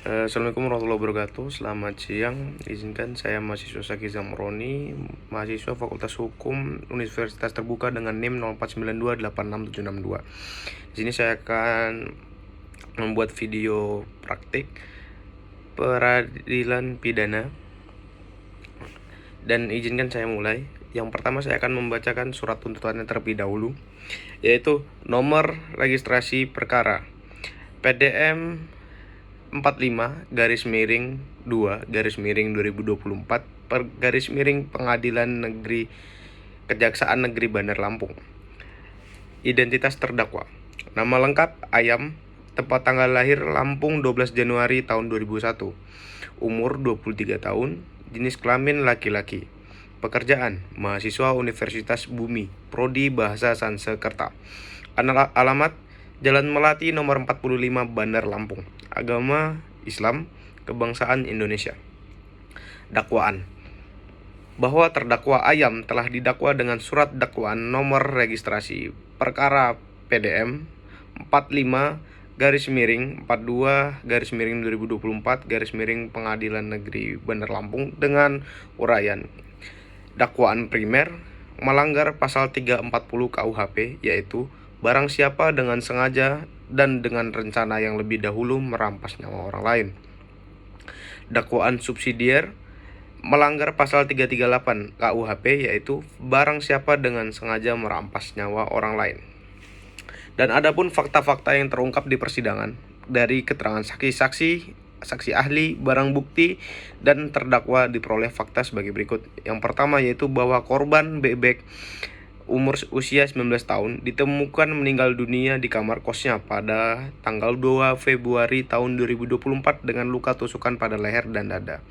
Assalamualaikum warahmatullahi wabarakatuh. Selamat siang. Izinkan saya mahasiswa Saki Zamroni, mahasiswa Fakultas Hukum Universitas Terbuka dengan NIM 0492866762. Di sini saya akan membuat video praktik peradilan pidana. Dan izinkan saya mulai. Yang pertama saya akan membacakan surat tuntutannya terlebih dahulu, yaitu nomor registrasi perkara PDM 45-2-2024 Pengadilan Negeri Kejaksaan Negeri Bandar Lampung. Identitas terdakwa: nama lengkap Ayam, tempat tanggal lahir Lampung 12 Januari tahun 2001, umur 23 tahun, jenis kelamin laki-laki, pekerjaan mahasiswa Universitas Bumi, prodi Bahasa Sanskerta, alamat Jalan Melati nomor 45 Bandar Lampung, agama Islam, kebangsaan Indonesia. Dakwaan: bahwa terdakwa Ayam telah didakwa dengan surat dakwaan nomor registrasi perkara PDM 45-42-2024 Pengadilan Negeri Bandar Lampung dengan uraian dakwaan primer melanggar pasal 340 KUHP, yaitu barang siapa dengan sengaja dan dengan rencana yang lebih dahulu merampas nyawa orang lain. Dakwaan subsidiar melanggar pasal 338 KUHP, yaitu barang siapa dengan sengaja merampas nyawa orang lain. Dan adapun fakta-fakta yang terungkap di persidangan dari keterangan saksi-saksi, saksi ahli, barang bukti, dan terdakwa diperoleh fakta sebagai berikut. Yang pertama yaitu bahwa korban Bebek usia 19 tahun ditemukan meninggal dunia di kamar kosnya pada tanggal 2 Februari tahun 2024 dengan luka tusukan pada leher dan dada.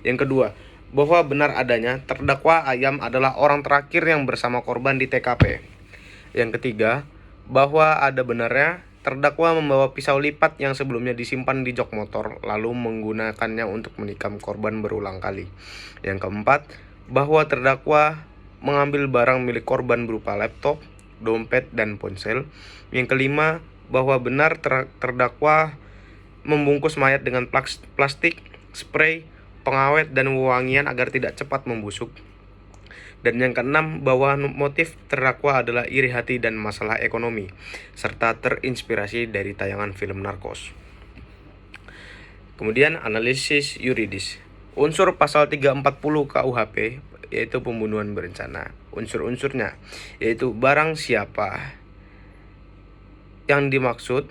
Yang kedua, bahwa benar adanya terdakwa Ayam adalah orang terakhir yang bersama korban di TKP. Yang ketiga, bahwa ada benarnya terdakwa membawa pisau lipat yang sebelumnya disimpan di jok motor lalu menggunakannya untuk menikam korban berulang kali. Yang keempat, bahwa terdakwa mengambil barang milik korban berupa laptop, dompet, dan ponsel. Yang kelima, bahwa benar terdakwa membungkus mayat dengan plastik, spray, pengawet, dan wewangian agar tidak cepat membusuk. Dan yang keenam, bahwa motif terdakwa adalah iri hati dan masalah ekonomi, serta terinspirasi dari tayangan film Narkos. Kemudian analisis yuridis. Unsur pasal 340 KUHP yaitu pembunuhan berencana. Unsur-unsurnya yaitu barang siapa yang dimaksud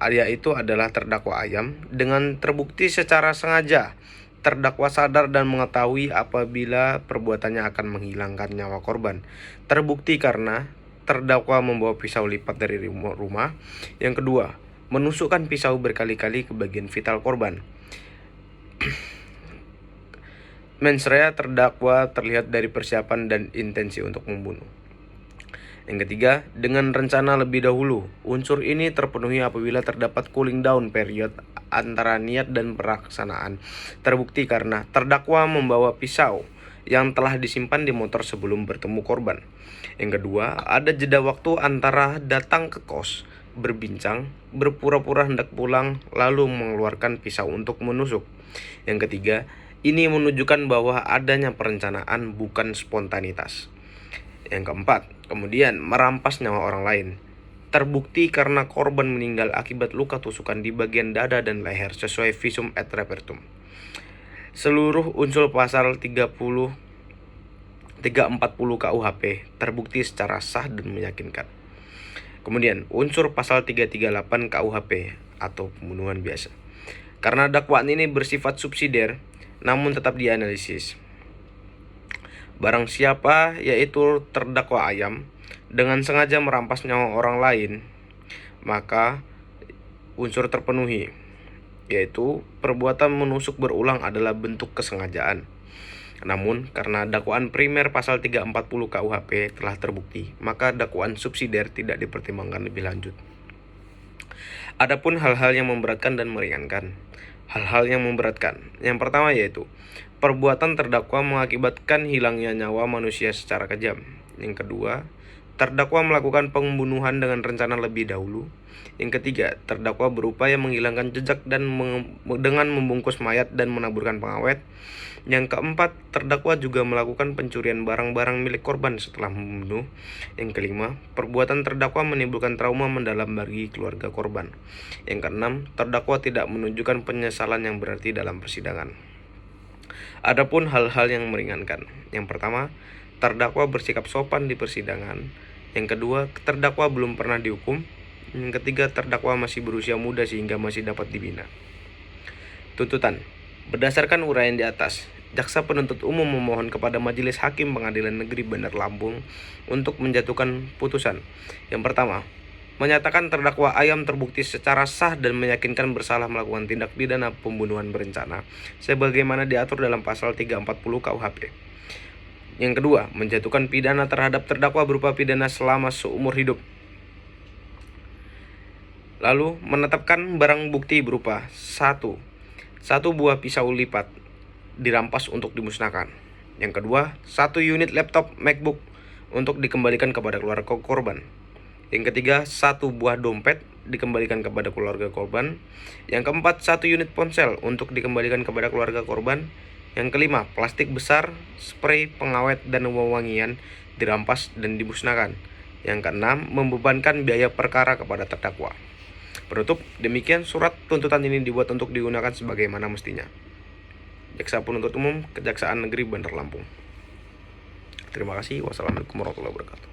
yaitu adalah terdakwa Ayam dengan terbukti secara sengaja. Terdakwa sadar dan mengetahui apabila perbuatannya akan menghilangkan nyawa korban. Terbukti karena terdakwa membawa pisau lipat dari rumah. Yang kedua, menusukkan pisau berkali-kali ke bagian vital korban. Mens rea terdakwa terlihat dari persiapan dan intensi untuk membunuh. Yang ketiga, dengan rencana lebih dahulu. Unsur ini terpenuhi apabila terdapat cooling down period antara niat dan pelaksanaan. Terbukti karena terdakwa membawa pisau yang telah disimpan di motor sebelum bertemu korban. Yang kedua, ada jeda waktu antara datang ke kos, berbincang, berpura-pura hendak pulang, lalu mengeluarkan pisau untuk menusuk. Yang ketiga, ini menunjukkan bahwa adanya perencanaan bukan spontanitas. Yang keempat, kemudian merampas nyawa orang lain. Terbukti karena korban meninggal akibat luka tusukan di bagian dada dan leher sesuai visum et repertum. Seluruh unsur pasal 340 KUHP terbukti secara sah dan meyakinkan. Kemudian unsur pasal 338 KUHP atau pembunuhan biasa. Karena dakwaan ini bersifat subsidiar namun tetap dianalisis. Barang siapa yaitu terdakwa Ayam dengan sengaja merampas nyawa orang lain, maka unsur terpenuhi, yaitu perbuatan menusuk berulang adalah bentuk kesengajaan. Namun karena dakwaan primer pasal 340 KUHP telah terbukti, maka dakwaan subsidiar tidak dipertimbangkan lebih lanjut. Adapun hal-hal yang memberatkan dan meringankan. Hal-hal yang memberatkan. Yang pertama yaitu perbuatan terdakwa mengakibatkan hilangnya nyawa manusia secara kejam. Yang kedua, terdakwa melakukan pembunuhan dengan rencana lebih dahulu. Yang ketiga, terdakwa berupaya menghilangkan jejak dengan membungkus mayat dan menaburkan pengawet. Yang keempat, terdakwa juga melakukan pencurian barang-barang milik korban setelah membunuh. Yang kelima, perbuatan terdakwa menimbulkan trauma mendalam bagi keluarga korban. Yang keenam, terdakwa tidak menunjukkan penyesalan yang berarti dalam persidangan. Adapun hal-hal yang meringankan. Yang pertama, terdakwa bersikap sopan di persidangan. Yang kedua, terdakwa belum pernah dihukum. Yang ketiga, terdakwa masih berusia muda sehingga masih dapat dibina. Tuntutan. Berdasarkan uraian di atas, jaksa penuntut umum memohon kepada Majelis Hakim Pengadilan Negeri Bandar Lampung untuk menjatuhkan putusan. Yang pertama, menyatakan terdakwa Ayam terbukti secara sah dan meyakinkan bersalah melakukan tindak pidana pembunuhan berencana sebagaimana diatur dalam pasal 340 KUHP. Yang kedua, menjatuhkan pidana terhadap terdakwa berupa pidana selama seumur hidup. Lalu, menetapkan barang bukti berupa 1 buah pisau lipat dirampas untuk dimusnahkan. Yang kedua, 1 unit laptop MacBook untuk dikembalikan kepada keluarga korban. Yang ketiga, 1 buah dompet dikembalikan kepada keluarga korban. Yang keempat, 1 unit ponsel untuk dikembalikan kepada keluarga korban. Yang kelima, plastik besar, spray, pengawet, dan wewangian dirampas dan dimusnahkan. Yang keenam, membebankan biaya perkara kepada terdakwa. Penutup, demikian surat tuntutan ini dibuat untuk digunakan sebagaimana mestinya. Jaksa Penuntut Umum, Kejaksaan Negeri Bandar Lampung. Terima kasih. Wassalamualaikum warahmatullahi wabarakatuh.